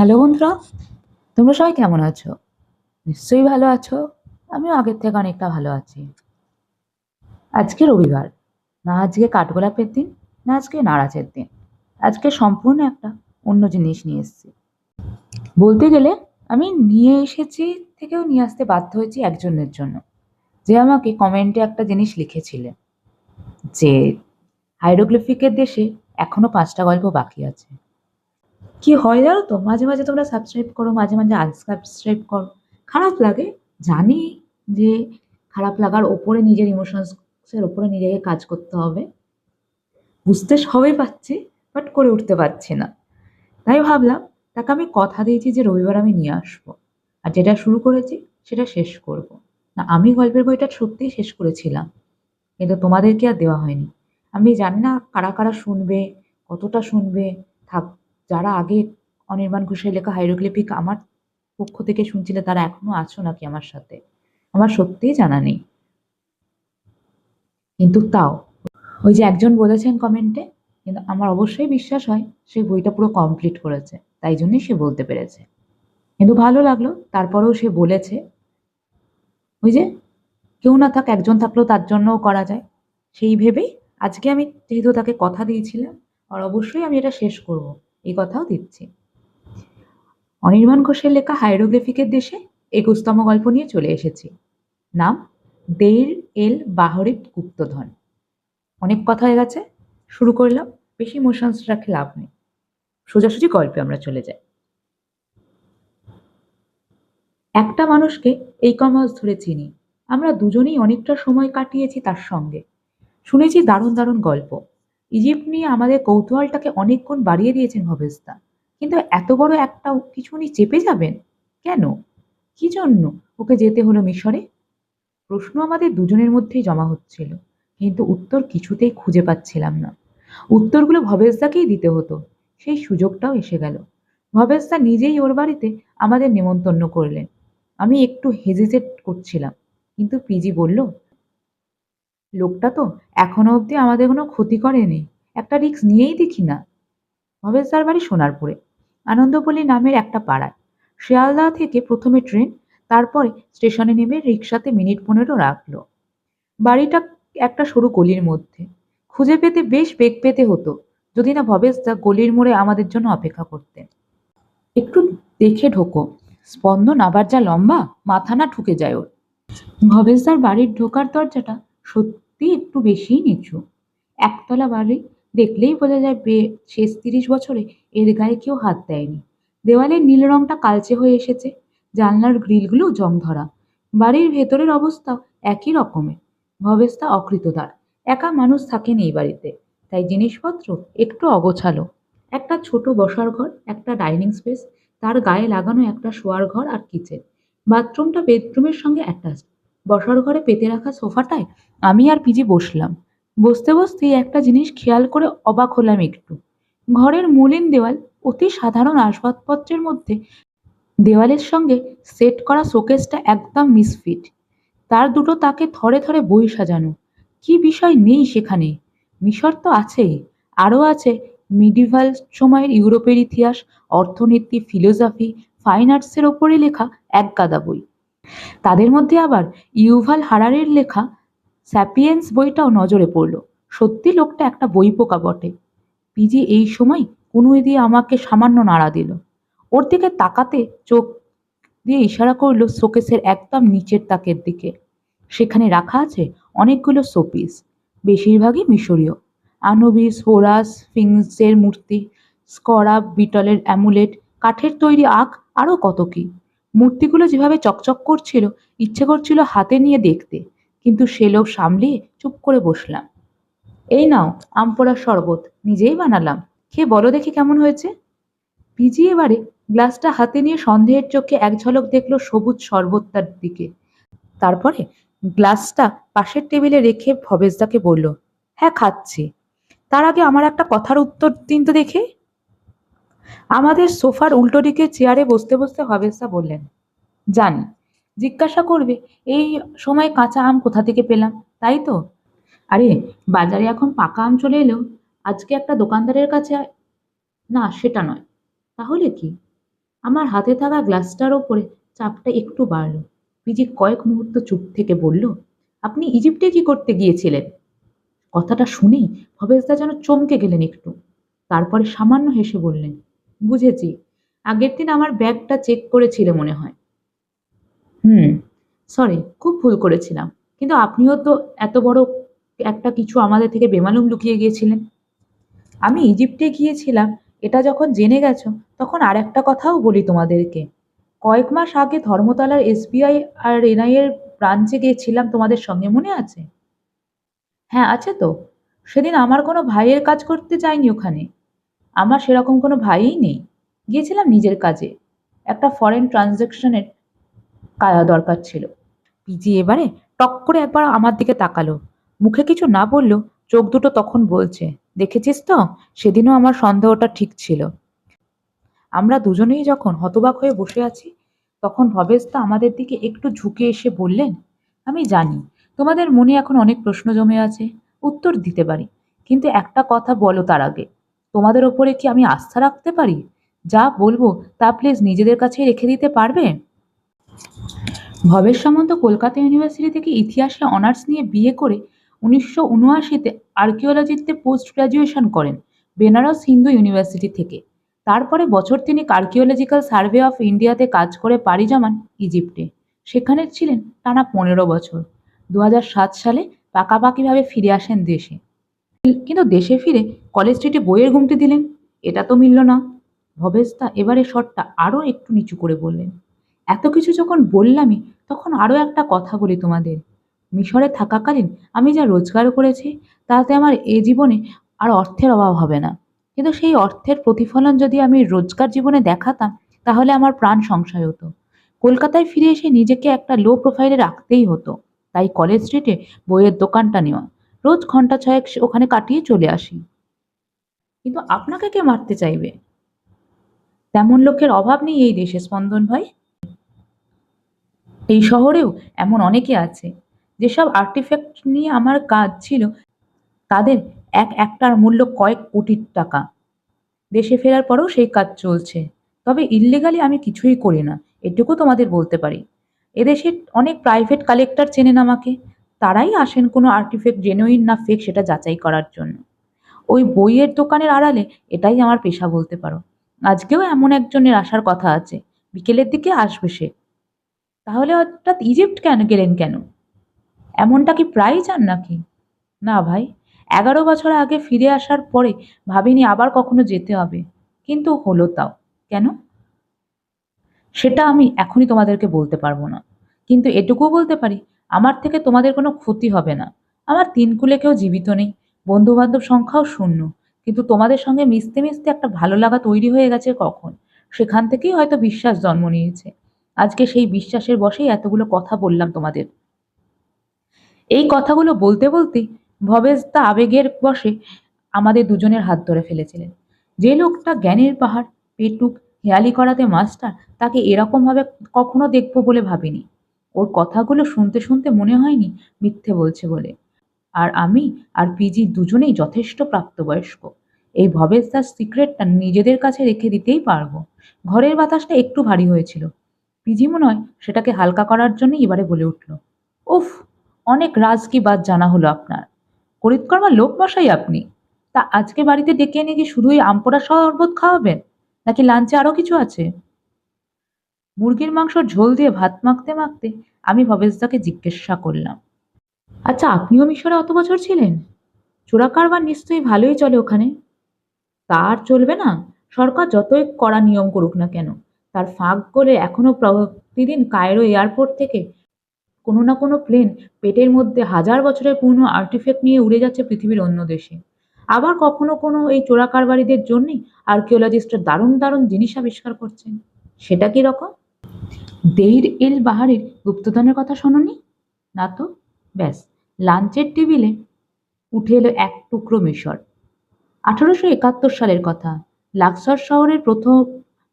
Hello বন্ধুরা, তোমরা সবাই কেমন আছো? নিশ্চয়ই ভালো আছো। আমিও আগের থেকে অনেকটা ভালো আছি। আজকে রবিবার, না আজকে কাঠগোলাপের দিন, না আজকে নারাজের দিন। আজকে সম্পূর্ণ একটা অন্য জিনিস নিয়ে এসেছি। বলতে গেলে আমি নিয়ে এসেছি থেকেও নিয়ে আসতে বাধ্য হয়েছি একজনের জন্য, যে আমাকে কমেন্টে একটা জিনিস লিখেছিলেন যে হাইরোগ্লিফিকের দেশে এখনো 5টা গল্প বাকি আছে। কি হয় জানো তো, মাঝে মাঝে তোমরা সাবস্ক্রাইব করো, মাঝে মাঝে আনসাবস্ক্রাইব করো। খারাপ লাগে, জানি যে খারাপ লাগার ওপরে নিজের ইমোশনসের ওপরে নিজেকে কাজ করতে হবে, বুঝতে সবই পাচ্ছি, বাট করে উঠতে পারছি না। তাই ভাবলাম তাকে আমি কথা দিয়েছি যে রবিবার আমি নিয়ে আসবো, আর যেটা শুরু করেছি সেটা শেষ করব। না, আমি গল্পের বইটা সত্যিই শেষ করেছিলাম, কিন্তু তোমাদেরকে আর দেওয়া হয়নি। আমি জানি না কারা কারা শুনবে, কতটা শুনবে। থাক, যারা আগে অনির্বাণ ঘোষের লেখা হাইরোগ্লিফিক আমার পক্ষ থেকে শুনছিলে তারা এখনো আছো নাকি আমার সাথে, আমার সত্যিই জানা নেই। কিন্তু তাও ওই যে একজন বলেছেন কমেন্টে, কিন্তু আমার অবশ্যই বিশ্বাস হয় সে বইটা পুরো কমপ্লিট করেছে, তাই জন্যই সে বলতে পেরেছে। কিন্তু ভালো লাগলো তারপরেও সে বলেছে। ওই যে কেউ না থাক একজন থাকলেও তার জন্যও করা যায়, সেই ভেবেই আজকে আমি যেহেতু তাকে কথা দিয়েছিলাম, আর অবশ্যই আমি এটা শেষ করব, এই কথাও দিচ্ছি। অনির্বাণ ঘোষের লেখা হাইরোগ্লিফিকের দেশে 21তম গল্প নিয়ে চলে এসেছি। নাম দেইর এল বাহরিত গুপ্তধন। অনেক কথা হয়ে গেছে, শুরু করলাম। বেশি ইমোশনস রাখে লাভ নেই, সোজাসুজি গল্পে আমরা চলে যাই। একটা মানুষকে এই কমাস ধরে চিনি, আমরা দুজনেই অনেকটা সময় কাটিয়েছি তার সঙ্গে। শুনেছি দারুণ দারুণ গল্প। ইজিপ্ট নিয়ে আমাদের কৌতূহলটাকে অনেক গুণ বাড়িয়ে দিয়েছেন ভবেশদা। কিন্তু এত বড় একটা কিছু উনি চেপে যাবেন কেন? কি জন্য ওকে যেতে হলো মিশরে? প্রশ্ন আমাদের দুজনের মধ্যেই জমা হচ্ছিল, কিন্তু উত্তর কিছুতেই খুঁজে পাচ্ছিলাম না। উত্তরগুলো ভবেশদাকেই দিতে হতো, সেই সুযোগটাও এসে গেল। ভবেশদা নিজেই ওর বাড়িতে আমাদের নেমন্তন্ন করলেন। আমি একটু হেজিটেট করছিলাম, কিন্তু পিজি বলল, লোকটা তো এখনো অবধি আমাদের কোনো ক্ষতি করেনি, একটা রিস্ক নিয়েই দেখি না। ভবেশদার বাড়ি সোনারপুরে, আনন্দপল্লী নামের একটা পাড়ায়। শিয়ালদা থেকে প্রথমে ট্রেন, তারপরে স্টেশনে নেমে রিক্সাতে মিনিট 15 রাখলো। বাড়িটা একটা সরু গলির মধ্যে, খুঁজে পেতে বেশ বেগ পেতে হতো, যদি না ভবেশদা গলির মোড়ে আমাদের জন্য অপেক্ষা করতেন। একটু দেখে ঢোকো, স্পন্দন আবার যা লম্বা, মাথা না ঠুকে যায় ওর। ভবেশদার বাড়ির ঢোকার দরজাটা সত্যি একটু বেশিই নিচু। একতলা বাড়ি, দেখলেই বোঝা যায় শেষ 30 বছরে এর গায়ে কেউ হাত দেয়নি। দেওয়ালের নীল রংটা কালচে হয়ে এসেছে, জানলার গ্রিলগুলো জং ধরা। বাড়ির ভেতরের অবস্থা একই রকমের। ভবেশদা অকৃতদার, একা মানুষ থাকেন এই বাড়িতে, তাই জিনিসপত্র একটু অগোছালো। একটা ছোট বসার ঘর, একটা ডাইনিং স্পেস, তার গায়ে লাগানো একটা শোয়ার ঘর আর কিচেন। বাথরুমটা বেডরুমের সঙ্গে অ্যাটাচ। বসার ঘরে পেতে রাখা সোফাটায় আমি আর পিজি বসলাম। বসতে বসতেই একটা জিনিস খেয়াল করে অবাক হলাম একটু। ঘরের মলিন দেওয়াল, অতি সাধারণ আসবাবপত্রের মধ্যে দেওয়ালের সঙ্গে সেট করা শোকেসটা একদম মিসফিট। তার দুটো তাকে থরে থরে বই সাজানো। কি বিষয় নেই সেখানে? মিশর তো আছেই, আরও আছে মিডিভাল সময়ের ইউরোপের ইতিহাস, অর্থনীতি, ফিলোসফি, ফাইন আর্টসের ওপরে লেখা এক গাদা বই। তাদের মধ্যে আবার ইউভাল হারারির লেখা স্যাপিয়েন্স বইটাও নজরে পড়ল। সত্যি লোকটা একটা বই পোকা বটে। পিজি এই সময় কনুই দিয়ে আমাকে সামান্য নাড়া দিল। ওর দিকে তাকাতে চোখ দিয়ে ইশারা করলো শোকেসের একদম নিচের তাকের দিকে। সেখানে রাখা আছে অনেকগুলো শোপিস, বেশিরভাগই মিশরীয়। আনুবিস, হোরাস, স্ফিংসের মূর্তি, স্করাব বিটলের অ্যামুলেট, কাঠের তৈরি আখ, আরও কত কি। মূর্তিগুলো যেভাবে চকচক করছিল, ইচ্ছে করছিল হাতে নিয়ে দেখতে, কিন্তু সে লোভ সামলিয়ে চুপ করে বসলাম। এই নাও আমপোড়ার শরবত, নিজেই বানালাম, খেয়ে বলো দেখি কেমন হয়েছে। পিজি এবারে গ্লাসটা হাতে নিয়ে সন্দেহের চোখে এক ঝলক দেখলো সবুজ শরবতটার দিকে। তারপরে গ্লাসটা পাশের টেবিলে রেখে ভবেশদাকে বলল, হ্যাঁ খাচ্ছি। তার আগে আমার একটা কথার উত্তর দিন তো দেখে। আমাদের সোফার উল্টো দিকে চেয়ারে বসতে বসতে ভবেশদা বললেন, জানি জিজ্ঞাসা করবে এই সময় কাঁচা আম কোথা থেকে পেলাম, তাই তো? আরে, বাজারে এখন পাকা আম চলে এলেও আজকে একটা দোকানদারের কাছে, না সেটা নয়, তাহলে কি? আমার হাতে থাকা গ্লাসটার ওপরে চাপটা একটু বাড়ল। পিজি কয়েক মুহূর্ত চুপ থেকে বলল, আপনি ইজিপ্টে কি করতে গিয়েছিলেন? কথাটা শুনেই ভবেশদা যেন চমকে গেলেন একটু। তারপরে সামান্য হেসে বললেন, বুঝেছি, আগের দিন আমার ব্যাগটা চেক করেছিলে মনে হয়। হুম, সরি, খুব ভুল করেছিলাম। কিন্তু আপনিও তো এত বড় একটা কিছু আমাদের থেকে বেমালুম লুকিয়ে গিয়েছিলেন। আমি ইজিপ্টে গিয়েছিলাম এটা যখন জেনে গেছো, তখন আর একটা কথাও বলি তোমাদেরকে। কয়েক মাস আগে ধর্মতলার এসবিআই আর এনআই এর ব্রাঞ্চে গিয়েছিলাম তোমাদের সঙ্গে, মনে আছে? হ্যাঁ, আছে তো। সেদিন আমার কোনো ভাইয়ের কাজ করতে যাইনি ওখানে। আমার সেরকম কোনো ভাইই নেই। গিয়েছিলাম নিজের কাজে। একটা ফরেন ট্রানজ্যাকশনের দরকার ছিল। পিজি এবারে টক করে একবার আমার দিকে তাকালো। মুখে কিছু না বললেও চোখ দুটো তখন বলছে, দেখেছিস তো, সেদিনও আমার সন্দেহটা ঠিক ছিল। আমরা দুজনেই যখন হতবাক হয়ে বসে আছি, তখন ভবেশদা আমাদের দিকে একটু ঝুঁকে এসে বললেন, আমি জানি তোমাদের মনে এখন অনেক প্রশ্ন জমে আছে, উত্তর দিতে পারি, কিন্তু একটা কথা বলো তার আগে, তোমাদের ওপরে কি আমি আস্থা রাখতে পারি? যা বলবো তা প্লিজ নিজেদের কাছেই রেখে দিতে পারবে? ভবেশ সামন্ত কলকাতা ইউনিভার্সিটি থেকে ইতিহাসে অনার্স নিয়ে বিয়ে করে 1979-তে আর্কিওলজিতে পোস্ট গ্রাজুয়েশন করেন বেনারস হিন্দু ইউনিভার্সিটি থেকে। তারপরে বছর তিনেক আর্কিওলজিক্যাল সার্ভে অফ ইন্ডিয়াতে কাজ করে পাড়ি জমান ইজিপ্টে। সেখানে ছিলেন টানা 15 বছর। 2007 সালে পাকাপাকিভাবে ফিরে আসেন দেশে। কিন্তু দেশে ফিরে কলেজ স্ট্রিটে বইয়ের ঘুমটি দিলেন। এটা তো মিলল না। ভবেশদা এবারে স্বরটা আরো একটু নিচু করে বললেন, এত কিছু যখন বললামই, তখন আরো একটা কথা বলি তোমাদের। মিশরে থাকাকালীন আমি যা রোজগার করেছি, তাতে আমার এ জীবনে আর অর্থের অভাব হবে না। কিন্তু সেই অর্থের প্রতিফলন যদি আমি রোজকার জীবনে দেখাতাম, তাহলে আমার প্রাণ সংশয় হতো। কলকাতায় ফিরে এসে নিজেকে একটা লো প্রোফাইলে রাখতেই হতো। তাই কলেজ স্ট্রিটে বইয়ের দোকানটা নেওয়া, রোজ ঘন্টা ছয়েক ওখানে কাটিয়ে চলে আসি। কিন্তু আপনাকে কে মারতে চাইবে? তেমন লোকের অভাব নেই এই দেশে, স্পন্দন ভাই। এই শহরেও এমন অনেকে আছে। যেসব আর্টিফ্যাক্ট নিয়ে আমার কাজ ছিল, তাদের একটার মূল্য কয়েক কোটি টাকা। দেশে ফেরার পরেও সেই কাজ চলছে। তবে ইল্লিগালি আমি কিছুই করি না, এটুকু তোমাদের বলতে পারি। এদেশে অনেক প্রাইভেট কালেক্টর চেনেন আমাকে। তারাই আসেন কোনো আর্টিফ্যাক্ট জেনুইন না ফেক সেটা যাচাই করার জন্য। ওই বইয়ের দোকানের আড়ালে এটাই আমার পেশা বলতে পারো। আজকেও এমন একজনের আসার কথা আছে, বিকেলের দিকে আসবে সে। তাহলে হঠাৎ ইজিপ্ট কেন গেলেন কেন? এমনটা কি প্রায়ই চান নাকি? না ভাই, 11 বছর আগে ফিরে আসার পরে ভাবিনি আবার কখনো যেতে হবে, কিন্তু হলো তাও। কেন? সেটা আমি এখনই তোমাদেরকে বলতে পারবো না, কিন্তু এটুকুও বলতে পারি, আমার থেকে তোমাদের কোনো ক্ষতি হবে না। আমার তিন কুলে কেউ জীবিত নেই, বন্ধু বান্ধব সংখ্যাও শূন্য, কিন্তু তোমাদের সঙ্গে মিশতে মিশতে একটা ভালো লাগা তৈরি হয়ে গেছে কখন, সেখান থেকেই হয়তো বিশ্বাস জন্ম নিয়েছে। আজকে সেই বিশ্বাসের বশেই এতগুলো কথা বললাম তোমাদের। এই কথাগুলো বলতে বলতেই ভবেশ দা আবেগের বশে আমাদের দুজনের হাত ধরে ফেলেছিলেন। যে লোকটা জ্ঞানের পাহাড়, পেটুক, হেয়ালি করাতে মাস্টার, তাকে এরকমভাবে কখনো দেখবো বলে ভাবিনি। ওর কথাগুলো শুনতে শুনতে মনে হয়নি মিথ্যে বলছে বলে। আর আমি আর পিজি দুজনেই যথেষ্ট প্রাপ্তবয়স্ক। এই ভবেশ দার সিক্রেটটা নিজেদের কাছে রেখে দিতেই পারবো। ঘরের বাতাসটা একটু ভারী হয়েছিল। পিজি মনে হয় সেটাকে হালকা করার জন্যই এবারে বলে উঠল, উফ, অনেক রাজ কি বাত জানা হলো আপনার। করিতকর্মা লোক মশাই আপনি। তা আজকে বাড়িতে ডেকে এনে কি শুধুই আমপোড়া শরবত খাওয়াবেন, নাকি লাঞ্চে আরো কিছু আছে? মুরগির মাংসর ঝোল দিয়ে ভাত মাখতে মাখতে আমি ভবেশদাকে জিজ্ঞাসা করলাম, আচ্ছা, আপনিও মিশরে অত বছর ছিলেন? চোরা কারবার নিশ্চয়ই ভালোই চলে ওখানে। তা আর চলবে না? সরকার যতই কড়া নিয়ম করুক না কেন, তার ফাঁক গলে এখনো প্রতিদিন কায়রো এয়ারপোর্ট থেকে কোনো না কোনো প্লেন পেটের মধ্যে হাজার বছরের পুরনো আর্টিফ্যাক্ট নিয়ে উড়ে যাচ্ছে পৃথিবীর অন্য দেশে। আবার কখনো কোনো এই চোরাকারবারিদের জন্যই আর্কিওলজিস্টরা দারুণ দারুণ জিনিস আবিষ্কার করছেন। সেটা কি রকম? দেইর এল বাহারের গুপ্তধনের কথা শোনোনি? না তো। ব্যাস, লাঞ্চের টেবিলে উঠে এলো এক টুকরো মিশর। 1871 সালের কথা। লাক্সর শহরের প্রথম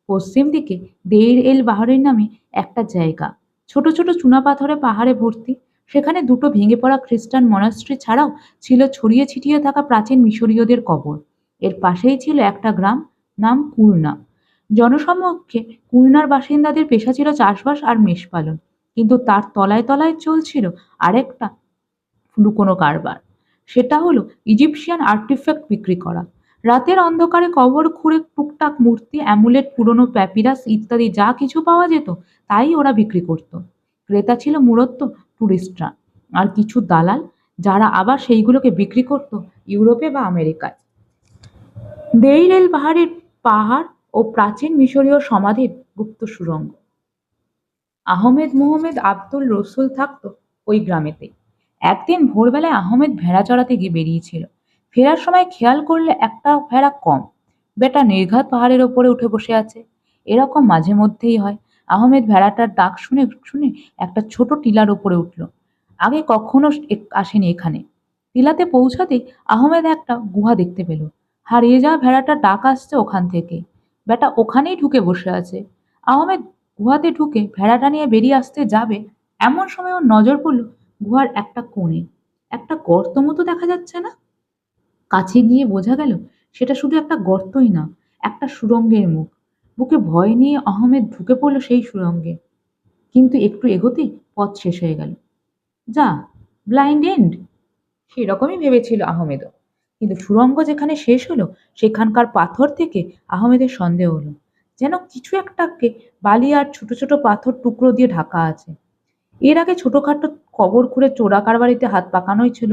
পশ্চিম দিকে দেইর এল বাহরের নামে একটা জায়গা। ছোট ছোট চুনাপাথরে পাহাড়ে ভর্তি। সেখানে দুটো ভেঙে পড়া খ্রিস্টান মনাস্ট্রি ছাড়াও ছিল ছড়িয়ে ছিটিয়ে থাকা প্রাচীন মিশরীয়দের কবর। এর পাশেই ছিল একটা গ্রাম, নাম কুরনা। জনসমক্ষে খুলনার বাসিন্দাদের পেশা ছিল চাষবাস আর মেষ পালন, কিন্তু তার তলায় তলায় চলছিল আরেকটা লুকোনো কারবার। সেটা হলো ইজিপশিয়ান আর্টিফ্যাক্ট বিক্রি করা। রাতের অন্ধকারে কবর খুঁড়ে টুকটাক মূর্তি, অ্যামুলেট, পুরনো প্যাপিরাস ইত্যাদি যা কিছু পাওয়া যেত তাই ওরা বিক্রি করত। ক্রেতা ছিল মূলত টুরিস্টরা আর কিছু দালাল, যারা আবার সেইগুলোকে বিক্রি করত ইউরোপে বা আমেরিকায়। দেইর এল বাহারের পাহাড় ও প্রাচীন মিশরীয় সমাধির গুপ্ত সুড়ঙ্গ। আহমেদ মোহাম্মদ আব্দুল রসুল থাকতো ওই গ্রামেতেই। একদিন ভোরবেলায় আহমেদ ভেড়া চড়াতে গিয়ে বেরিয়েছিল। ফেরার সময় খেয়াল করলে একটা ভেড়া কম। বেটা নির্ঘাত পাহাড়ের ওপরে উঠে বসে আছে। এরকম মাঝে মধ্যেই হয়। আহমেদ ভেড়াটার ডাক শুনে শুনে একটা ছোট টিলার ওপরে উঠল। আগে কখনো আসেনি এখানে। টিলাতে পৌঁছাতেই আহমেদ একটা গুহা দেখতে পেল। হারিয়ে যাওয়া ভেড়াটার ডাক আসছে ওখান থেকে। বেটা ওখানেই ঢুকে বসে আছে। আহমেদ গুহাতে ঢুকে ভেড়াটা নিয়ে বেরিয়ে আসতে যাবে, এমন সময় ওর নজর পড়ল গুহার একটা কোণে একটা গর্ত মতো দেখা যাচ্ছে না। কাছে গিয়ে বোঝা গেল সেটা শুধু একটা গর্তই না, একটা সুড়ঙ্গের মুখ। বুকে ভয় নিয়ে আহমেদ ঢুকে পড়ল সেই সুড়ঙ্গে। কিন্তু একটু এগোতেই পথ শেষ হয়ে গেল। যা, ব্লাইন্ড এন্ড! সেরকমই ভেবেছিল আহমেদও। কিন্তু সুড়ঙ্গ যেখানে শেষ হলো সেখানকার পাথর থেকে আহমেদের সন্দেহ হলো, যেন কিছু একটাকে বালি আর ছোট ছোট পাথর টুকরো দিয়ে ঢাকা আছে। এর আগে ছোটখাটো কবর খুঁড়ে চোরা কারবারিতে হাত পাকানোই ছিল,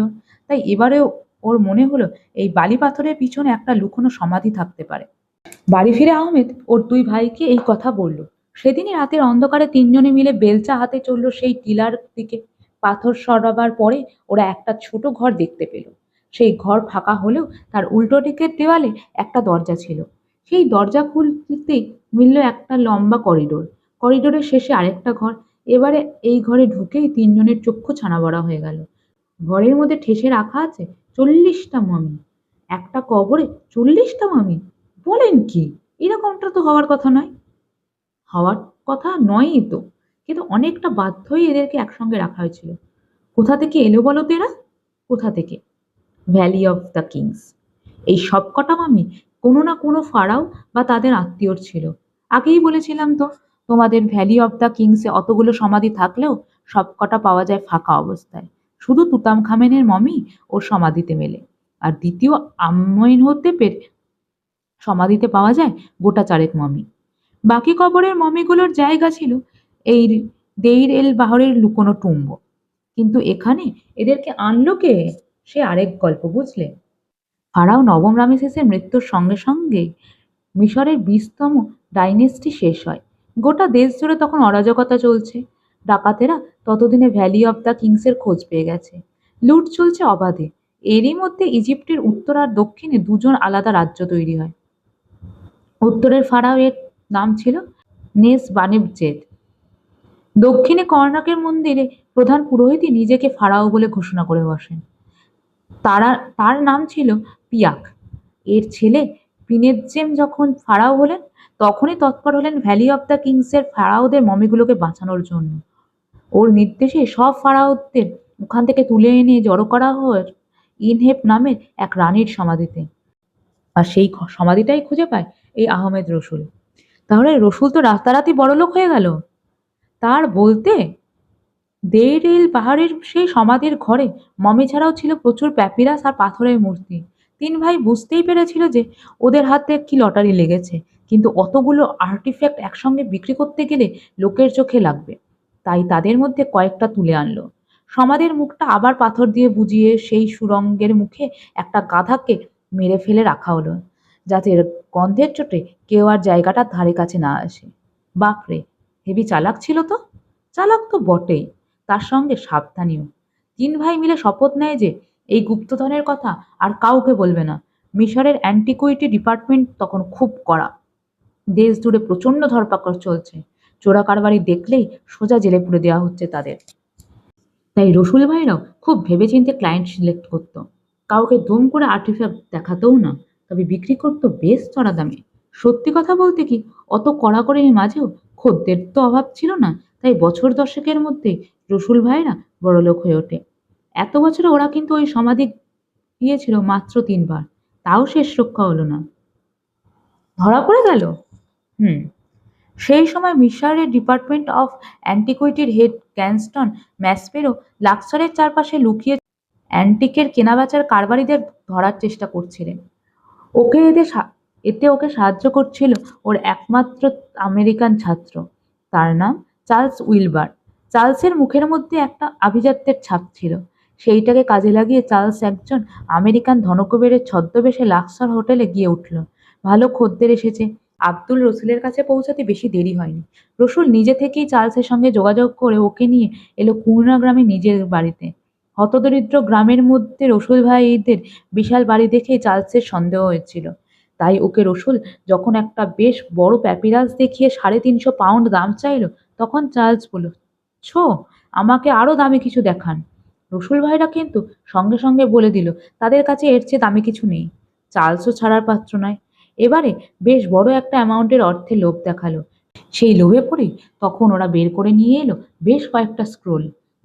তাই এবারেও ওর মনে হলো এই বালি পাথরের পিছনে একটা লুকোনো সমাধি থাকতে পারে। বাড়ি ফিরে আহমেদ ওর দুই ভাইকে এই কথা বলল। সেদিনই রাতের অন্ধকারে তিনজনে মিলে বেলচা হাতে চলল সেই টিলার দিকে। পাথর সরাবার পরে ওরা একটা ছোট ঘর দেখতে পেল। সেই ঘর ফাঁকা হলেও তার উল্টো দিকের দেওয়ালে একটা দরজা ছিল। সেই দরজা খুলতেই মিলল একটা লম্বা করিডোর। করিডোরের শেষে আরেকটা ঘর। এবারে এই ঘরে ঢুকেই তিনজনের চক্ষু ছানাবড়া হয়ে গেল। ঘরের মধ্যে ঠেসে রাখা আছে 40টা মমি। একটা কবরে 40টা মমি! বলেন কি? এরকমটা তো হওয়ার কথা নয়। হওয়ার কথা নয়ই তো, কিন্তু অনেকটা বাধ্যই এদেরকে একসঙ্গে রাখা হয়েছিল। কোথা থেকে এলো বলো তো এরা? কোথা থেকে? Valley of the kings. এই সবকটা মামি কোনো না কোনো ফারাও বা তাদের আত্মীয়র ছিল। আগেই বলেছিলাম তো তোমাদের, ভ্যালি অফ দ্য কিংসে অতগুলো সমাধি থাকলেও সবকটা পাওয়া যায় ফাঁকা অবস্থায়। শুধু তুতানখামেনের মমি ওর সমাধিতে মেলে। আর দ্বিতীয় আম্মইনহোতেপের সমাধিতে পাওয়া যায় গোটা চারেক মমি। বাকি কবরের মমিগুলোর জায়গা ছিল এই দেইর এল বাহরের লুকোনো টুম্ব। কিন্তু এখানে এদেরকে আনলো কে, সে আরেক গল্প, বুঝলে। ফারাও নবম রামেসেসের মৃত্যুর সঙ্গে সঙ্গে মিশরের 20তম ডাইনেস্টি শেষ হয়। গোটা দেশ জুড়ে তখন অরাজকতা চলছে। ডাকাতেরা ততদিনে ভ্যালি অব দ্য কিংসের খোঁজ পেয়ে গেছে। লুট চলছে অবাধে। এরই মধ্যে ইজিপ্টের উত্তর আর দক্ষিণে দুজন আলাদা রাজ্য তৈরি হয়। উত্তরের ফারাও এর নাম ছিল নেস বানেবজেদ। দক্ষিণে কর্ণাকের মন্দিরে প্রধান পুরোহিতই নিজেকে ফারাও বলে ঘোষণা করে বসেন। তার নাম ছিল পিয়াক। এর ছেলে পিনেতজেম যখন ফারাও হলেন তখনই তৎপর হলেন ভ্যালি অব দ্য কিংসের ফারাওদের মমিগুলোকে বাঁচানোর জন্য। ওর নির্দেশে সব ফারাওদের ওখান থেকে তুলে এনে জড়ো করা হয় ইনহেপ নামের এক রানীর সমাধিতে। আর সেই সমাধিটাই খুঁজে পায় এই আহমেদ রসুল। তাহলে রসুল তো রাতারাতি বড়লোক হয়ে গেল। তার বলতে, দেইর এল পাহাড়ের সেই সমাধির ঘরে মমি ছাড়াও ছিল প্রচুর প্যাপিরাস আর পাথরের মূর্তি। তিন ভাই বুঝতেই পেরেছিল যে ওদের হাতে কি লটারি লেগেছে, কিন্তু অতগুলো আর্টিফ্যাক্ট একসঙ্গে বিক্রি করতে গেলে লোকের চোখে লাগবে। তাই তাদের মধ্যে কয়েকটা তুলে আনলো। সমাধির মুখটা আবার পাথর দিয়ে বুঝিয়ে সেই সুড়ঙ্গের মুখে একটা গাধাকে মেরে ফেলে রাখা হলো, যাতে গন্ধের চোটে কেউ আর জায়গাটার ধারে কাছে না আসে। বাপরে, হেবি চালাক ছিল তো। চালাক তো বটেই, তার সঙ্গে সাবধানীও। তিন ভাই মিলে শপথ নেয় যে এই গুপ্তধনের কথা আর কাউকে বলবে না। মিশরের অ্যান্টিকুইটি ডিপার্টমেন্ট তখন খুব কড়া। দেশ জুড়ে প্রচণ্ড ধরপাকড় চলছে। চোরা কারবারি দেখলেই সোজা জেলে পুরে দেওয়া হচ্ছে তাদের। তাই রসুল ভাইরাও খুব ভেবেচিন্তে ক্লায়েন্ট সিলেক্ট করতো। কাউকে দুম করে আর্টিফ্যাক্ট দেখাতেও না, তবে বিক্রি করতো বেশ চড়া দামে। সত্যি কথা বলতে কি, অত কড়াকড়ির মাঝেও খদ্দের তো অভাব ছিল না। তাই বছর দশেকের মধ্যে রসুল ভাইরা বড়লোক হয়ে ওঠে। এত বছরে ওরা কিন্তু ওই সমাধি গিয়েছিল মাত্র 3 বার, তাও শেষ রক্ষা হলো না। ধরা পড়ে গেল। হুম। সেই সময় মিশরের ডিপার্টমেন্ট অফ অ্যান্টিকুইটির হেড গ্যানস্টন ম্যাসপেরো লাক্সারের চারপাশে লুকিয়ে অ্যান্টিকের কেনাবেচার কারবারিদের ধরার চেষ্টা করছিলেন। ওকে এতে ওকে সাহায্য করছিল ওর একমাত্র আমেরিকান ছাত্র। তার নাম চার্লস উইলবার। চার্লসের মুখের মধ্যে একটা আভিজাত্যের ছাপ ছিল। সেইটাকে কাজে লাগিয়ে চার্লস একজন আমেরিকান ধনকুবেরের ছদ্মবেশে লাক্সার হোটেলে গিয়ে উঠল। ভালো খদ্দের এসেছে। আব্দুল রসুলের কাছে পৌঁছাতে বেশি দেরি হয়নি। রসুল নিজে থেকেই চার্লসের সঙ্গে যোগাযোগ করে ওকে নিয়ে এলো কুর্না গ্রামে নিজের বাড়িতে। হতদরিদ্র গ্রামের মধ্যে রসুল ভাইদের বিশাল বাড়ি দেখেই চার্লসের সন্দেহ হয়েছিল। তাই ওকে রসুল যখন একটা বেশ বড় প্যাপিরাস দেখিয়ে 350 পাউন্ড দাম চাইল, তখন চার্লস বলল, ছো, আমাকে আরো দামি কিছু দেখান। রসুল ভাইরা কিন্তু সঙ্গে সঙ্গে বলে দিল তাদের কাছে এর চেয়ে দামি কিছু নেই। চার্লসও ছাড়ার পাত্র নয়। এবারে বেশ বড় একটা অ্যামাউন্টের অর্থে লোভ দেখালো। সেই লোভে পড়ে তখন ওরা বের করে নিয়ে এলো বেশ কয়েকটা স্ক্রোল,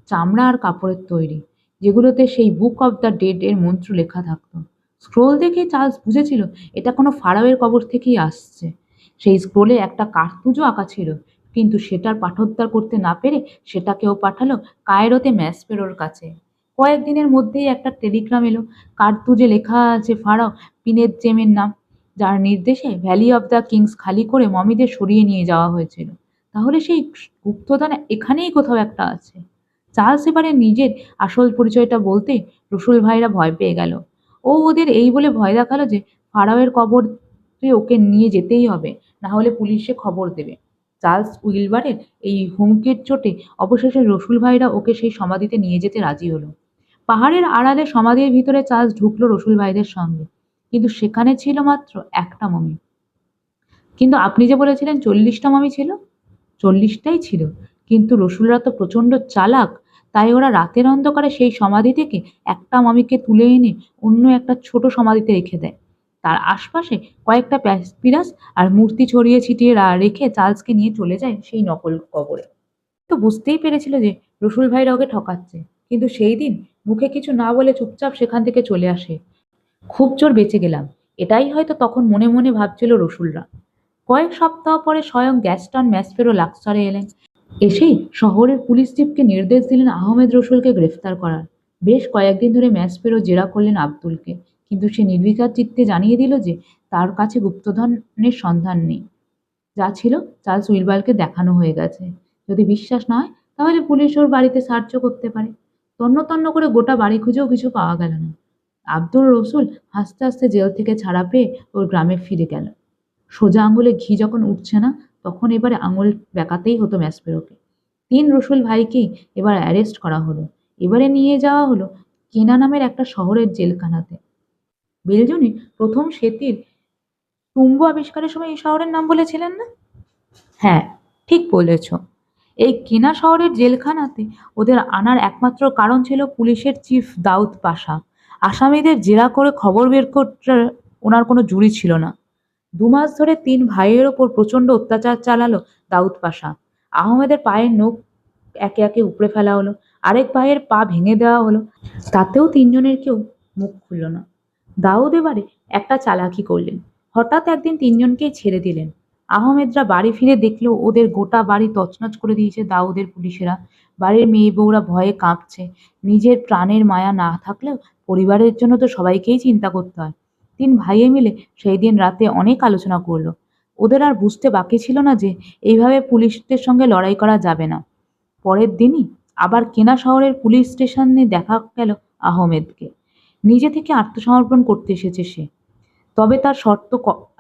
চামড়া আর কাপড়ের তৈরি, যেগুলোতে সেই বুক অব দ্য ডেড এর মন্ত্র লেখা থাকতো। স্ক্রোল দেখে চার্লস বুঝেছিল এটা কোনো ফারাওয়ের কবর থেকেই আসছে। সেই স্ক্রোলে একটা কার্তুজও আঁকা ছিল, কিন্তু সেটার পাঠোদ্ধার করতে না পেরে সেটাকেও পাঠালো কায়রোতে ম্যাসপেরোর কাছে। কয়েকদিনের মধ্যেই একটা টেলিগ্রাম এলো। কার্তুজে লেখা আছে ফারাও পিনেতজেমের নাম, যার নির্দেশে ভ্যালি অব দ্য কিংস খালি করে মমিদের সরিয়ে নিয়ে যাওয়া হয়েছিল। তাহলে সেই গুপ্তধন এখানেই কোথাও একটা আছে। চার্লস এবারে নিজের আসল পরিচয়টা বলতেই রসুল ভাইরা ভয় পেয়ে গেল। ও ওদের এই বলে ভয় দেখালো যে ফারাওয়ের কবরে ওকে নিয়ে যেতেই হবে, না হলে পুলিশে খবর দেবে। চার্লস উইলবারের এই হুমকির চোটে অবশেষে রসুল ভাইরা ওকে সেই সমাধিতে নিয়ে যেতে রাজি হলো। পাহাড়ের আড়ালে সমাধির ভিতরে চার্লস ঢুকলো রসুল ভাইদের সঙ্গে, কিন্তু সেখানে ছিল মাত্র একটা মমি। কিন্তু আপনি যে বলেছিলেন 40টা মমি ছিল, 40টাই ছিল, কিন্তু রসুলরা তো প্রচণ্ড চালাক। তাই ওরা রাতের অন্ধকারে সেই সমাধি থেকে একটা মমিকে তুলে এনে অন্য একটা ছোট সমাধিতে রেখে দেয়। তার আশপাশে কয়েকটা প্যাসপিরাস আর মূর্তি ছড়িয়ে ছিটিয়ে রেখে চার্লসকে নিয়ে চলে যায় সেই নকল কবরে। তো বুঝতেই পেরেছিল যে রসুল ভাইরা ওকে ঠকাচ্ছে, কিন্তু সেই দিন মুখে কিছু না বলে চুপচাপ সেখান থেকে চলে আসে। খুব জোর বেঁচে গেলাম, এটাই হয়তো তখন মনে মনে ভাবছিল রসুলরা। কয়েক সপ্তাহ পরে স্বয়ং গ্যাস্টন ম্যাসপেরো লাক্সারে এলেন। এসেই শহরের পুলিশ চিফকে নির্দেশ দিলেন আহমেদ রসুলকে গ্রেফতার করার। বেশ কয়েকদিন ধরে ম্যাসপেরো জেরা করলেন আব্দুলকে, কিন্তু সে নির্বিকার চিত্তে জানিয়ে দিল যে তার কাছে গুপ্তধনের সন্ধান নেই। যা ছিল চার্লস উইলবারকে দেখানো হয়ে গেছে। যদি বিশ্বাস না হয় তাহলে পুলিশ ওর বাড়িতে সার্চও করতে পারে। তন্ন তন্ন করে গোটা বাড়ি খুঁজেও কিছু পাওয়া গেল না। আব্দুর রসুল হাসতে হাসতে জেল থেকে ছাড়া পেয়ে ওর গ্রামে ফিরে গেল। সোজা আঙুলে ঘি যখন উঠছে না, তখন এবারে আঙুল বেঁকাতেই হতো ম্যাসপেরোকে। 3 রসুল ভাইকেই এবার অ্যারেস্ট করা হলো। এবারে নিয়ে যাওয়া হলো কেনা নামের একটা শহরের জেলখানাতে। বেলজনি প্রথম সেতির টুম্ব আবিষ্কারের সময় এই শহরের নাম বলেছিলেন না? হ্যাঁ, ঠিক বলেছ। এই কেনা শহরের জেলখানাতে ওদের আনার একমাত্র কারণ ছিল পুলিশের চিফ দাউদ পাশা। আসামিদের জেরা করে খবর বের করতে ওনার কোনো জুড়ি ছিল না। 2 মাস ধরে 3 ভাইয়ের ওপর প্রচণ্ড অত্যাচার চালালো দাউদ পাশা। আহমেদের পায়ের নখ একে একে উপড়ে ফেলা হলো, আরেক ভাইয়ের পা ভেঙে দেওয়া হলো। তাতেও 3 জনের কেউ মুখ খুলল না। দাউদ এবারে একটা চালাকি করলেন। হঠাৎ একদিন 3 জনকেই ছেড়ে দিলেন। আহমেদরা বাড়ি ফিরে দেখলো ওদের গোটা বাড়ি তছনছ করে দিয়েছে দাউদের পুলিশেরা। বাড়ির মেয়ে বউরা ভয়ে কাঁপছে। নিজের প্রাণের মায়া না থাকলেও পরিবারের জন্য তো সবাইকেই চিন্তা করতে হয়। 3 ভাইয়ে মিলে সেই দিন রাতে অনেক আলোচনা করলো। ওদের আর বুঝতে বাকি ছিল না যে এইভাবে পুলিশদের সঙ্গে লড়াই করা যাবে না। পরের দিনই আবার কেনা শহরের পুলিশ স্টেশনে দেখা গেল আহমেদকে। নিজে থেকে আত্মসমর্পণ করতে এসেছে সে। তবে তার শর্ত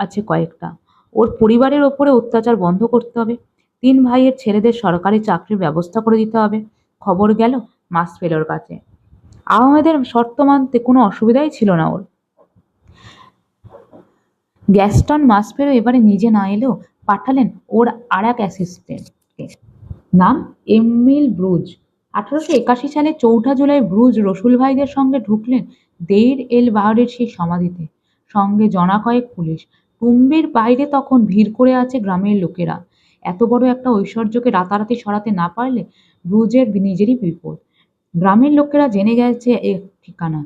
আছে কয়েকটা। ওর পরিবারের ওপরে অত্যাচার বন্ধ করতে হবে। 3 ভাইয়ের ছেলেদের সরকারি চাকরির ব্যবস্থা করে দিতে হবে। খবর গেল মাসফেলোর কাছে। আহমেদের শর্ত মানতে কোনো অসুবিধাই ছিল না ওর। গ্যাস্টন মাসফেরো এবারে নিজে না এলেও পাঠালেন ওর আর এক অ্যাসিস্ট্যান্টকে, নাম এমিল ব্রুজ। 1881 সালে 4 জুলাই ব্রুজ রসুল ভাইদের সঙ্গে ঢুকলেন দেইর এল বাহরের সেই সমাধিতে, সঙ্গে জনা কয়েক পুলিশ। টুম্বের বাইরে তখন ভিড় করে আছে গ্রামের লোকেরা। এত বড় একটা ঐশ্বর্যকে রাতারাতি সরাতে না পারলে ব্রুজের নিজেরই বিপদ। গ্রামের লোকেরা জেনে গেছে এর ঠিকানা।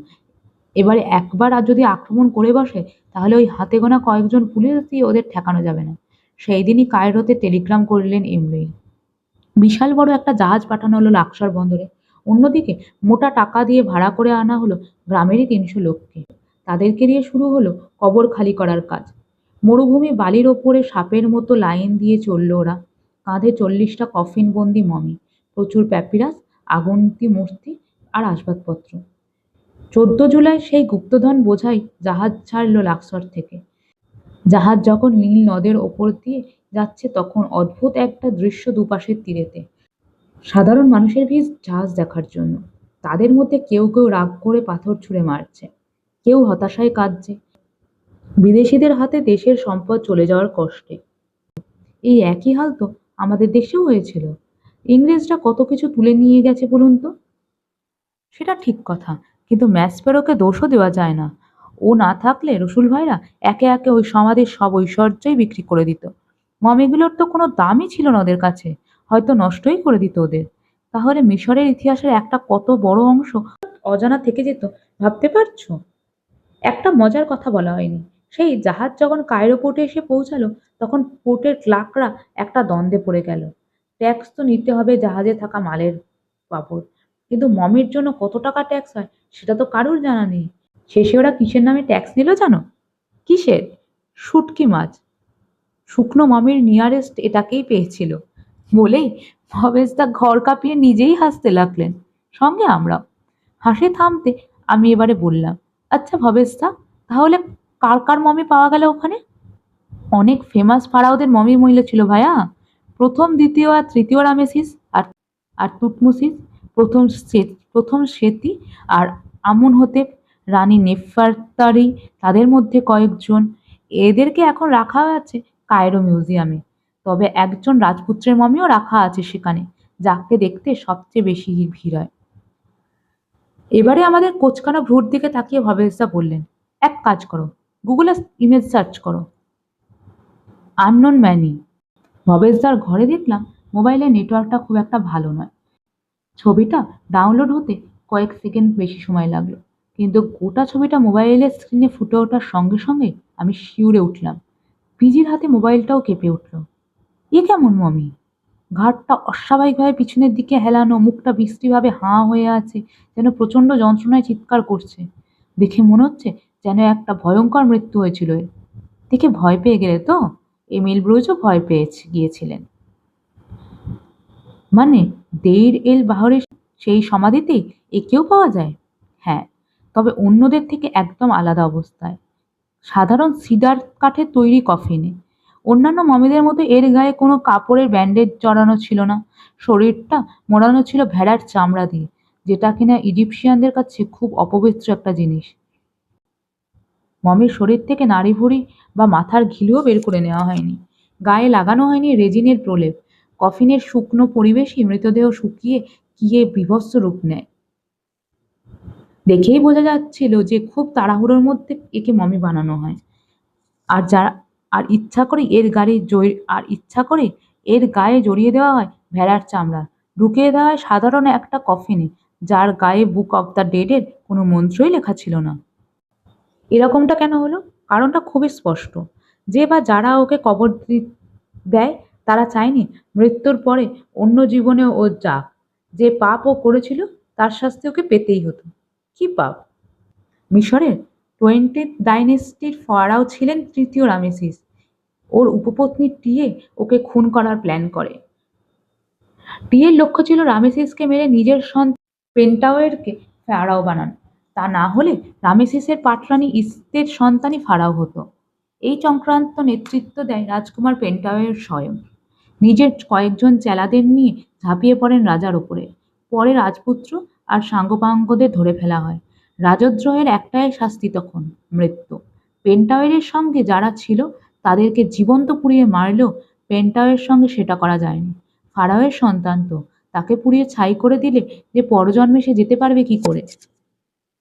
এবারে একবার আর যদি আক্রমণ করে বসে, তাহলে ওই হাতে গোনা কয়েকজন পুলিশ দিয়ে ওদের ঠেকানো যাবে না। সেই দিনই কায়রোতে টেলিগ্রাম করলেন ইমরুল। বিশাল বড় একটা জাহাজ পাঠানো হলো লাক্সার বন্দরে। অন্যদিকে মোটা টাকা দিয়ে ভাড়া করে আনা হলো গ্রামেরই ৩০০ লোককে। তাদেরকে দিয়ে শুরু হলো কবর খালি করার কাজ। মরুভূমি বালির ওপরে সাপের মতো লাইন দিয়ে চলল ওরা। কাঁধে ৪০টা কফিনবন্দি মমি, প্রচুর প্যাপিরাস, আগন্তি মূর্তি আর আসবাবপত্র। ১৪ জুলাই সেই গুপ্তধন বোঝাই জাহাজ ছাড়ল লাক্সর থেকে। জাহাজ যখন নীল নদের ওপর দিয়ে যাচ্ছে তখন অদ্ভুত একটা দৃশ্য দুপাশের তীরেতে। সাধারণ মানুষের ভিড় জাহাজ দেখার জন্য। তাদের মধ্যে কেউ কেউ রাগ করে পাথর ছুঁড়ে মারছে, কেউ হতাশায় কাঁদছে, বিদেশিদের হাতে দেশের সম্পদ চলে যাওয়ার কষ্টে। এই একই হাল তো আমাদের দেশেও হয়েছিল। ইংরেজরা কত কিছু তুলে নিয়ে গেছে বলুন তো। সেটা ঠিক কথা, কিন্তু ম্যাসপেরোকে দোষও দেওয়া যায় না। ও না থাকলে রসুল ভাইরা একে একে ওই সমাধির সব ঐশ্বর্যই বিক্রি করে দিত। মমিগুলোর তো কোনো দামই ছিল না ওদের কাছে, হয়তো নষ্টই করে দিত ওদের। তাহলে মিশরের ইতিহাসের একটা কত বড় অংশ অজানা থেকে যেত, ভাবতে পারছো? একটা মজার কথা বলা হয়নি। সেই জাহাজ যখন কায়রো পোর্টে এসে পৌঁছালো তখন পোর্টের ক্লার্করা একটা দ্বন্দ্বে পড়ে গেল। ট্যাক্স তো নিতে হবে জাহাজে থাকা মালের বাবদ, কিন্তু মমির জন্য কত টাকা ট্যাক্স হয় সেটা তো কারুর জানা নেই। শেষে ওরা কিসের নামে ট্যাক্স নিল জানো? কিসের? শুটকি মাছ। শুকনো মমির নিয়ারেস্ট এটাকেই পেয়েছিল বলেই ভবেশদা ঘর কাঁপিয়ে নিজেই হাসতে লাগলেন, সঙ্গে আমরাও। হাসি থামতে আমি এবারে বললাম, আচ্ছা ভবেশদা, তাহলে কার কার মমি পাওয়া গেল ওখানে? অনেক ফেমাস ফারাওদের মমি মহিলা ছিল ভাইয়া। প্রথম, দ্বিতীয় আর তৃতীয় রামেসিস আর আর তুতমোসিস, প্রথম সেতি আর আমুনহোতেপ, রানী নেফারতারি তাদের মধ্যে কয়েকজন। এদেরকে এখন রাখা আছে কায়রো মিউজিয়ামে। তবে একজন রাজপুত্রের মমিও রাখা আছে সেখানে, যাকে দেখতে সবচেয়ে বেশি ভিড় হয়। এবারে আমাদের কোচকানো ভ্রুর দিকে তাকিয়ে ভবেশদা বললেন, এক কাজ করো, গুগলে ইমেজ সার্চ করো, আননোন ম্যানি। ভবেশদার ঘরে দেখলাম মোবাইলের নেটওয়ার্কটা খুব একটা ভালো নয়। ছবিটা ডাউনলোড হতে কয়েক সেকেন্ড বেশি সময় লাগলো, কিন্তু গোটা ছবিটা মোবাইলের স্ক্রিনে ফুটে ওঠার সঙ্গে সঙ্গে আমি শিউরে উঠলাম। পিজির হাতে মোবাইলটাও কেঁপে উঠল। এ কেমন মমি? ঘাড়টা অস্বাভাবিকভাবে পিছনের দিকে হেলানো, মুখটা বিশ্রীভাবে হাঁ হয়ে আছে, যেন প্রচণ্ড যন্ত্রণায় চিৎকার করছে। দেখে মনে হচ্ছে যেন একটা ভয়ঙ্কর মৃত্যু হয়েছিল এর। দেখে ভয় পেয়ে গেলে তো? এমিল ব্রুজও ভয় পেয়ে গিয়েছিলেন। মানে দেইর এল বাহরের সেই সমাধিতেই একেও পাওয়া যায়? হ্যাঁ, তবে অন্যদের থেকে একদম আলাদা অবস্থায়, সাধারণ সিডার কাঠের তৈরি কফিনে। অন্যান্য মমিদের মতো এর গায়ে কোনো কাপড়ের ব্যান্ডেজ জড়ানো ছিল না। শরীরটা মোড়ানো ছিল ভেড়ার চামড়া দিয়ে, যেটা কিনা ইজিপশিয়ানদের কাছে খুব অপবিত্র একটা জিনিস। মমির শরীর থেকে নাড়িভুড়ি বা মাথার ঘিলুও বের করে নেওয়া হয়নি। গায়ে লাগানো হয়নি রেজিনের প্রলেপ। কফিনের শুকনো পরিবেশই মৃতদেহ শুকিয়ে গিয়ে বীভৎস রূপ নেয়। দেখেই বোঝা যাচ্ছিল যে খুব তাড়াহুড়োর মধ্যে একে মমি বানানো হয়। আর যারা আর ইচ্ছা করে এর গায়ে জড়িয়ে দেওয়া হয় ভেড়ার চামড়া, ঢুকিয়ে দেওয়া হয় সাধারণ একটা কফিনে, যার গায়ে বুক অব দ্য ডেডের কোনো মন্ত্রই লেখা ছিল না। এরকমটা কেন হলো? কারণটা খুবই স্পষ্ট। যে বা যারা ওকে কবর দেয় তারা চায়নি মৃত্যুর পরে অন্য জীবনেও ও যাক। যে পাপ ও করেছিল তার শাস্তি ওকে পেতেই হতো। কি পাপ? মিশরের 20th ডাইনেস্টির ফারাও ছিলেন তৃতীয় রামেসিস। ওর উপপত্নী টিয়ে ওকে খুন করার প্ল্যান করে। টিয়ের লক্ষ্য ছিল রামেসিসকে মেরে নিজের সন্তান পেন্টাওয়েরকে ফারাও বানানো। তা না হলে রামেসিসের পাটরানী ইস্তের সন্তানই ফারাও হতো। এই চক্রান্ত নেতৃত্ব দেয় রাজকুমার পেন্টাওয়ের স্বয়ং। নিজের কয়েকজন চেলাদের নিয়ে ঝাঁপিয়ে পড়েন রাজার ওপরে। পরে রাজপুত্র আর সাঙ্গপাঙ্গদের ধরে ফেলা হয়। রাজদ্রোহের একটাই শাস্তি তখন, মৃত্যু। পেন্টাওয়ারের সঙ্গে যারা ছিল তাদেরকে জীবন্ত পুড়িয়ে মারলেও পেন্টাওয়ারের সঙ্গে সেটা করা যায়নি। ফারাওয়ের সন্তান তো, তাকে পুড়িয়ে ছাই করে দিলে যে পরজন্মে সে যেতে পারবে কি করে?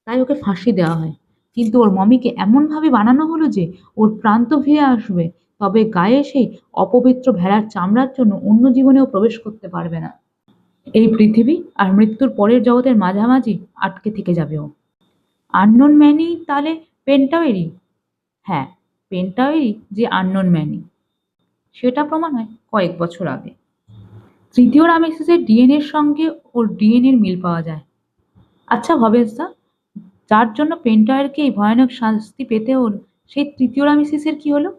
তাই ওকে ফাঁসি দেওয়া হয়। কিন্তু ওর মমিকে এমনভাবে বানানো হলো যে ওর প্রাণ তো ফিরে আসবে, তবে গায়ে সেই অপবিত্র ভেড়ার চামড়ার জন্য অন্য জীবনেও প্রবেশ করতে পারবে না। এই পৃথিবী আর মৃত্যুর পরের জগতের মাঝামাঝি আটকে থেকে যাবে ও। আননোন ম্যানি তাহলে পেন্টাওয়েরি? হ্যাঁ, পেন্টাওয়েরি যে আননোন ম্যানি। সেটা প্রমাণ হয় কয়েক বছর আগে। তৃতীয় রামেসিসের ডিএনএর সঙ্গে ওর ডিএনএর মিল পাওয়া যায়। আচ্ছা ভবেশদা, যার জন্য পেন্টায়ারকে এই ভয়ানক শাস্তি পেতে হলো, সেই তৃতীয় রামেসিসের কি হলো?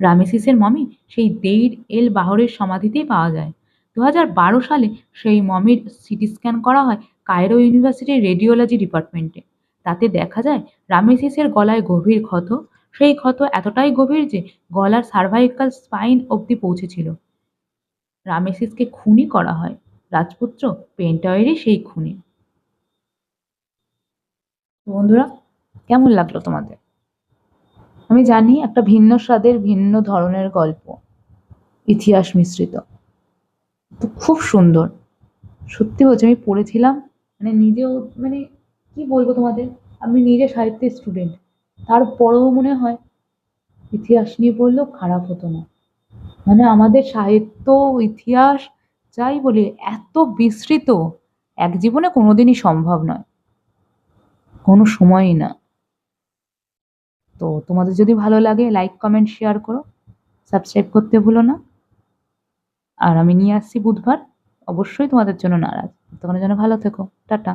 রামেসিসের মমি সেই দেইর এল বাহরের সমাধিতেই পাওয়া যায়। 2012 সালে সেই মমির সিটি স্ক্যান করা হয় কায়রো ইউনিভার্সিটির রেডিওলজি ডিপার্টমেন্টে। তাতে দেখা যায় রামেসিসের গলায় গভীর ক্ষত। সেই ক্ষত এতটাই গভীর যে গলার সার্ভাইকাল স্পাইন অবধি পৌঁছেছিল। রামেসিসকে খুনই করা হয় রাজপুত্র পেন্টায়ারই সেই খুনি। বন্ধুরা, কেমন লাগলো তোমাদের? আমি জানি একটা ভিন্ন স্বাদের ভিন্ন ধরনের গল্প, ইতিহাস মিশ্রিত, তো খুব সুন্দর। সত্যি বলছি, আমি পড়েছিলাম, মানে নিজেও, মানে কি বলবো তোমাদের, আমি নিজে সাহিত্যের স্টুডেন্ট, তারপরেও মনে হয় ইতিহাস নিয়ে পড়লেও খারাপ হতো না। মানে আমাদের সাহিত্য, ইতিহাস যাই বলি, এত বিস্তৃত, এক জীবনে কোনোদিনই সম্ভব নয়, কোনো সময়ই না। তো তোমাদের যদি ভালো লাগে লাইক কমেন্ট শেয়ার করো, সাবস্ক্রাইব করতে ভুলো না। আর আমি নিয়ে আসছি বুধবার, অবশ্যই তোমাদের জন্য নারাজ। তখন যেন ভালো থেকো। টাটা।